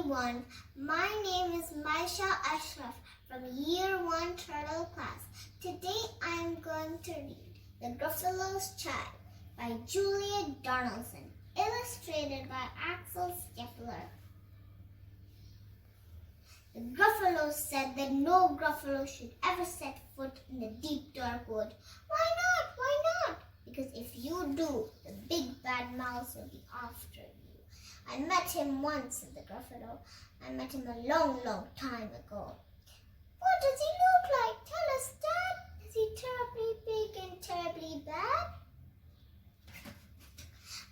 everyone. My name is Mysha Ashraf from Year 1 Turtle class. Today I am going to read The Gruffalo's Child by Julia Donaldson, illustrated by Axel Scheffler. The Gruffalo said that no Gruffalo should ever set foot in the deep dark wood. Why not? Why not? Because if you do, the big bad mouse will be after you. I met him once, said the Gruffalo. I met him a long, long time ago. What does he look like? Tell us, Dad. Is he terribly big and terribly bad?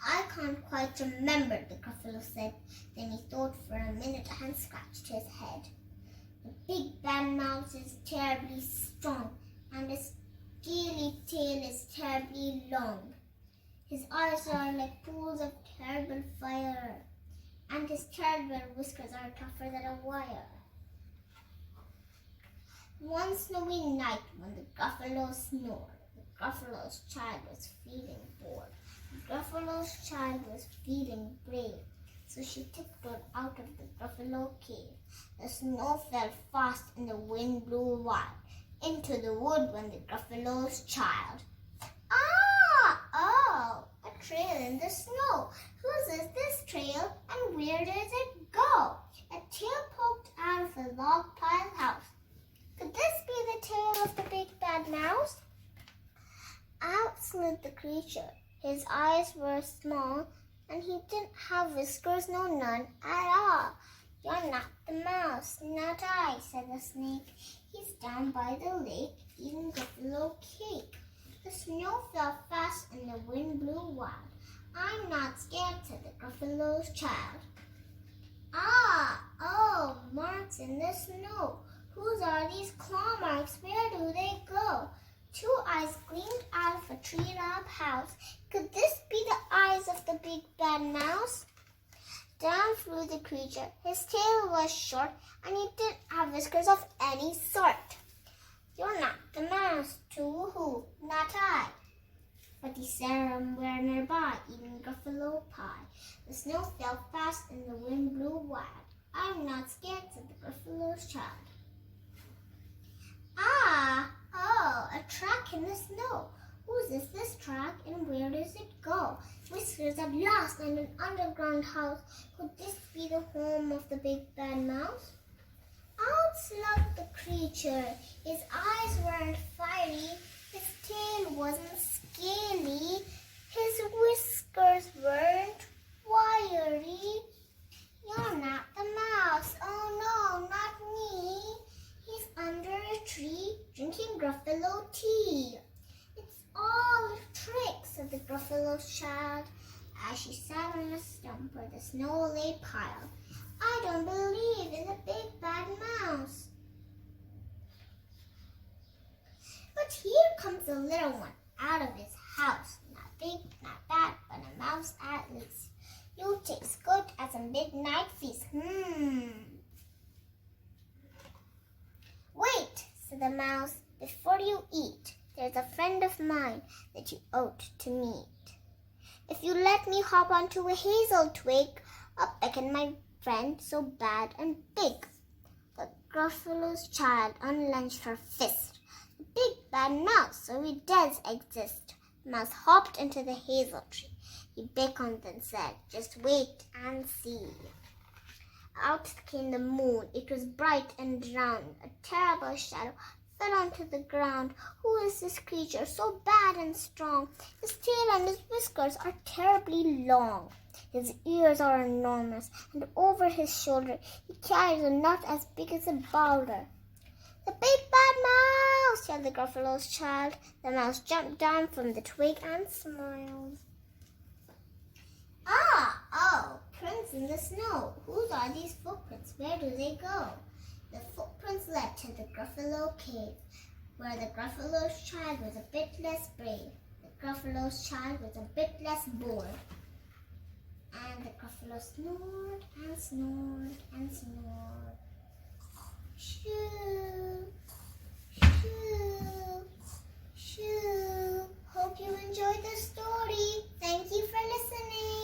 I can't quite remember, the Gruffalo said. Then he thought for a minute and scratched his head. The big bad mouse is terribly strong, and his scaly tail is terribly long. His eyes are like pools of terrible fire, and his terrible whiskers are tougher than a wire. One snowy night when the Gruffalo snored, the Gruffalo's child was feeling bored. The Gruffalo's child was feeling brave, so she tiptoed out of the Gruffalo cave. The snow fell fast and the wind blew wild. Into the wood went the Gruffalo's child. Oh, a trail in the snow. Whose is this trail and where does it go? A tail poked out of a log pile house. Could this be the tail of the big bad mouse? Out slid the creature. His eyes were small and he didn't have whiskers, no, none at all. You're not the mouse, not I, said the snake. He's down by the lake eating Gruffalo cake. The snow fell fast and the wind blew wild. I'm not scared, said the Gruffalo's child. Oh, marks in the snow. Whose are these claw marks? Where do they go? Two eyes gleamed out of a treetop house. Could this be the eyes of the big bad mouse? Down flew the creature. His tail was short and he didn't have whiskers of any sort. You're not the mouse, too, who? Not I. But he sat somewhere nearby, eating Gruffalo pie. The snow fell fast and the wind blew wild. I'm not scared, said the Gruffalo's child. A track in the snow. Whose is this track and where does it go? Whiskers at last and an underground house. Could this be the home of the big bad mouse? Out slunk the creature. His eyes weren't fiery. His tail wasn't scaly. His whiskers weren't wiry. You're not the mouse. Oh no, not me. He's under a tree drinking Gruffalo tea. It's all a trick, said the Gruffalo's child, as she sat on a stump where the snow lay piled. I don't believe in the big bad mouse. But here comes the little one out of his house. Not big, not bad, but a mouse at least. You taste good as a midnight feast. Wait, said the mouse, before you eat. There's a friend of mine that you ought to meet. If you let me hop onto a hazel twig, I'll beckon my friend so bad and big. The Gruffalo's child unclenched her fist. The big bad mouse, so he does exist. The mouse hopped into the hazel tree. He beckoned and said, just wait and see. Out came the moon. It was bright and round. A terrible shadow fell onto the ground. Who is this creature so bad and strong? His tail and his whiskers are terribly long. His ears are enormous, and over his shoulder he carries a nut as big as a boulder. The big bad mouse, yelled the Gruffalo's child. The mouse jumped down from the twig and smiled. Prints in the snow. Whose are these footprints? Where do they go? The footprints led to the Gruffalo cave, where the Gruffalo's child was a bit less brave. The Gruffalo's child was a bit less bored. And the Gruffalo snored and snored and snored. Shoo, shoo, shoo. Hope you enjoyed the story. Thank you for listening.